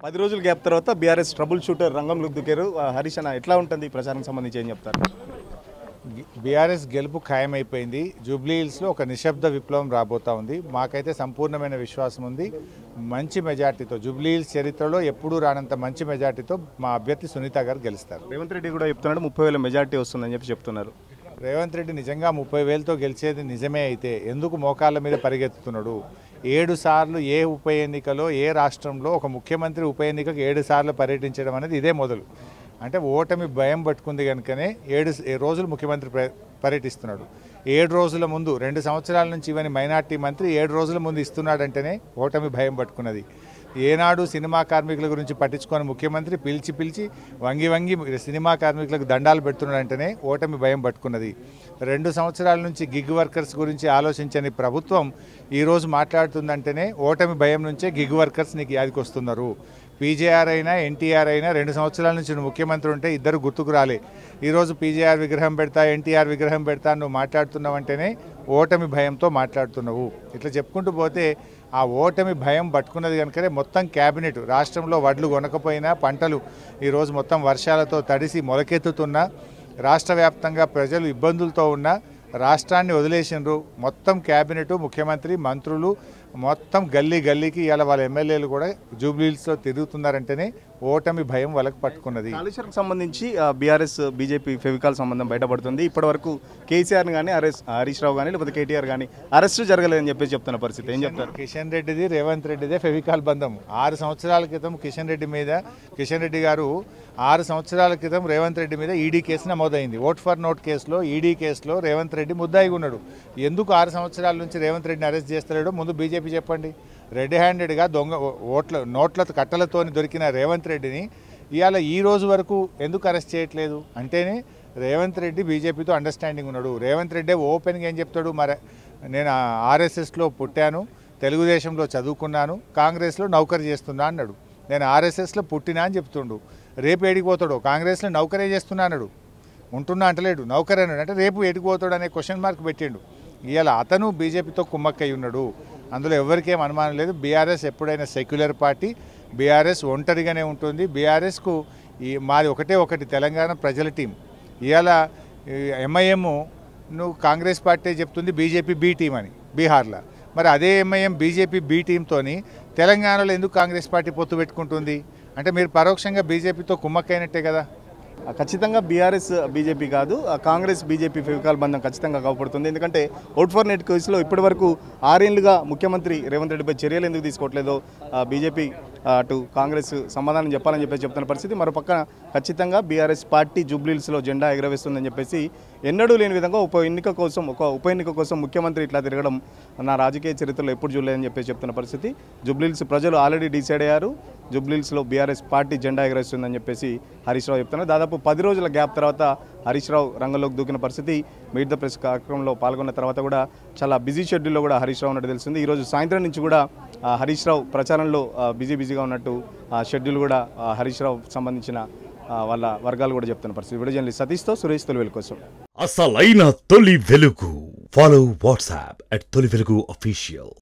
10 రోజుల గ్యాప్ తర్వాత BRS trouble shooter రంగంలోకి దిగారు. హరీష్ అన్న ఎట్లా ఉంటుంది ప్రచారం సంబంధించి ఏం చెప్తారు? బీఆర్ఎస్ గెలుపు ఖాయమైపోయింది. జూబ్లీ హిల్స్లో ఒక నిశ్శబ్ద విప్లవం రాబోతా ఉంది. మాకైతే సంపూర్ణమైన విశ్వాసం ఉంది. మంచి మెజార్టీతో జూబ్లీ హిల్స్ చరిత్రలో ఎప్పుడూ రానంత మంచి మెజార్టీతో మా అభ్యర్థి సునీత గారు గెలుస్తారు. రేవంత్ రెడ్డి కూడా చెప్తున్నాడు 30,000 మెజార్టీ వస్తుందని చెప్తున్నారు. రేవంత్ రెడ్డి నిజంగా 30,000తో గెలిచేది నిజమే అయితే ఎందుకు మోకాళ్ళ మీద పరిగెత్తుతున్నాడు? 7 సార్లు ఏ ఉప ఎన్నికలో ఏ రాష్ట్రంలో ఒక ముఖ్యమంత్రి ఉప ఎన్నికకు 7 సార్లు పర్యటించడం అనేది ఇదే మొదలు. అంటే ఓటమి భయం పట్టుకుంది కనుకనే 7 రోజులు ముఖ్యమంత్రి పర్యటిస్తున్నాడు. 7 రోజుల ముందు 2 సంవత్సరాల నుంచి ఇవన్నీ మైనార్టీ మంత్రి 7 రోజుల ముందు ఇస్తున్నాడంటేనే ఓటమి భయం పట్టుకున్నది. ఏనాడు సినిమా కార్మికుల గురించి పట్టించుకొని ముఖ్యమంత్రి పిలిచి వంగి సినిమా కార్మికులకు దండాలు పెడుతున్నాడంటేనే ఓటమి భయం పట్టుకున్నది. 2 సంవత్సరాల నుంచి గిగ్ వర్కర్స్ గురించి ఆలోచించని ప్రభుత్వం ఈరోజు మాట్లాడుతుందంటేనే ఓటమి భయం నుంచే గిగ్ వర్కర్స్ నీకు యాదికి వస్తున్నారు. పీజేఆర్ అయినా ఎన్టీఆర్ అయినా 2 సంవత్సరాల నుంచి నువ్వు ముఖ్యమంత్రి ఉంటే ఇద్దరు గుర్తుకు రాలే. ఈరోజు పీజేఆర్ విగ్రహం పెడతా ఎన్టీఆర్ విగ్రహం పెడతా నువ్వు మాట్లాడుతున్నావంటేనే ఓటమి భయంతో మాట్లాడుతున్నావు. ఇట్లా చెప్పుకుంటూ పోతే ఆ ఓటమి భయం పట్టుకున్నది కనుకనే మొత్తం క్యాబినెట్ రాష్ట్రంలో వడ్లు కొనకపోయినా పంటలు ఈరోజు మొత్తం వర్షాలతో తడిసి మొలకెత్తుతున్నా, రాష్ట్ర వ్యాప్తంగా ప్రజలు ఇబ్బందులతో ఉన్న రాష్ట్రాన్ని వదిలేసినారు. మొత్తం క్యాబినెట్ ముఖ్యమంత్రి మంత్రులు మొత్తం గల్లీకి ఇవాళ వాళ్ళ ఎమ్మెల్యేలు కూడా జూబ్లీహిల్స్లో తిరుగుతున్నారంటేనే ఓటమి భయం వాళ్ళకి పట్టుకున్నది. కాళేశ్వరం సంబంధించి బీఆర్ఎస్ బీజేపీ ఫెవికాల్ సంబంధం బయటపడుతుంది. ఇప్పటివరకు కేసీఆర్ని కానీ హరీష్ రావు కానీ లేకపోతే కేటీఆర్ కానీ అరెస్టు జరగలేదని చెప్పేసి చెప్తున్న పరిస్థితి ఏం చెప్తారు? కిషన్ రెడ్డిది రేవంత్ రెడ్డిదే ఫెవికాల్ బంధం. 6 సంవత్సరాల క్రితం కిషన్ రెడ్డి గారు 6 సంవత్సరాల క్రితం రేవంత్ రెడ్డి మీద ఈడీ కేసు నమోదైంది. ఓట్ ఫర్ నోట్ కేసులో ఈడీ కేసులో రేవంత్ రెడ్డి ముద్దాయిగా ఉన్నాడు. ఎందుకు 6 సంవత్సరాల నుంచి రేవంత్ రెడ్డిని అరెస్ట్ చేస్తలేడో ముందు బీజేపీ చెప్పండి. రెడ్ హ్యాండెడ్గా దొంగ నోట్ల కట్టలతోని దొరికిన రేవంత్ రెడ్డిని ఇవాళ ఈ రోజు వరకు ఎందుకు అరెస్ట్ చేయట్లేదు అంటేనే రేవంత్ రెడ్డి బీజేపీతో అండర్స్టాండింగ్ ఉన్నాడు. రేవంత్ రెడ్డి ఓపెన్గా ఏం చెప్తాడు? మరి నేను ఆర్ఎస్ఎస్లో పుట్టాను, తెలుగుదేశంలో చదువుకున్నాను, కాంగ్రెస్లో నౌకరీ చేస్తున్నా అన్నాడు. నేను ఆర్ఎస్ఎస్లో పుట్టినా అని చెప్తుండు. రేపు ఏడిపోతాడు? కాంగ్రెస్లో నౌకరీ చేస్తున్నా అన్నాడు. ఉంటున్నా అంటలేడు, నౌకరీ అన్నాడు. అంటే రేపు ఏడిపోతాడు అనే క్వశ్చన్ మార్క్ పెట్టిండు. ఇవాళ అతను బీజేపీతో కుమ్మక్కై ఉన్నాడు. అందులో ఎవరికేం అనుమానం లేదు. బీఆర్ఎస్ ఎప్పుడైనా సెక్యులర్ పార్టీ, బీఆర్ఎస్ ఒంటరిగానే ఉంటుంది. బీఆర్ఎస్కు మాది ఒకటి తెలంగాణ ప్రజల టీం. ఇవాళ ఎంఐఎం నువ్వు కాంగ్రెస్ పార్టీ చెప్తుంది బీజేపీ బి టీం అని బీహార్లో. మరి అదే ఎంఐఎం బీజేపీ బి టీంతో తెలంగాణలో ఎందుకు కాంగ్రెస్ పార్టీ పొత్తు పెట్టుకుంటుంది? అంటే మీరు పరోక్షంగా బీజేపీతో కుమ్మక్కైనట్టే కదా. ఖచ్చితంగా బీఆర్ఎస్ బీజేపీ కాదు, కాంగ్రెస్ బీజేపీ ఫెవికాల్ బంధం ఖచ్చితంగా కాపాడుతుంది. ఎందుకంటే ఓట్ ఫర్ నెట్ కేసులో ఇప్పటి వరకు 6 ఏళ్లుగా ముఖ్యమంత్రి రేవంత్ రెడ్డిపై చర్యలు ఎందుకు తీసుకోవట్లేదో బీజేపీ అటు కాంగ్రెస్ సమాధానం చెప్పాలని చెప్పేసి చెప్తున్న పరిస్థితి. మరోపక్కన ఖచ్చితంగా బీఆర్ఎస్ పార్టీ జూబ్లీహిల్స్లో జెండా ఎగరవేస్తుందని చెప్పేసి ఎన్నడూ లేని విధంగా ఒక ఉప ఎన్నిక కోసం ముఖ్యమంత్రి ఇట్లా తిరగడం నా రాజకీయ చరిత్రలో ఎప్పుడు చూడలేదని చెప్పేసి చెప్తున్న పరిస్థితి. జూబ్లీహిల్స్ ప్రజలు ఆల్రెడీ డిసైడ్ అయ్యారు. జూబ్లీహిల్స్లో బీఆర్ఎస్ పార్టీ జెండా ఎగరేస్తుందని చెప్పేసి హరీష్ రావు చెప్తున్నారు. దాదాపు 10 రోజుల గ్యాప్ తర్వాత హరీష్ రావు రంగంలోకి దూకిన పరిస్థితి. మీట్ ద ప్రెస్ కార్యక్రమంలో పాల్గొన్న తర్వాత కూడా చాలా బిజీ షెడ్యూల్లో కూడా హరీష్ రావు ఉన్నట్టు తెలిసింది. ఈరోజు సాయంత్రం నుంచి కూడా హరీష్ రావు ప్రచారంలో బిజీగా ఉన్నట్టు షెడ్యూల్ కూడా హరీష్ రావు సంబంధించిన వాళ్ళ వర్గాలు కూడా చెప్తున్న పరిస్థితి. వీడియో జర్నలిస్ట్ సతీష్తో సురేష్ తొలి వెలుగు కోసం. అసలైన తొలి వెలుగు. ఫాలో వాట్సాప్ @తొలి వెలుగు అఫీషియల్.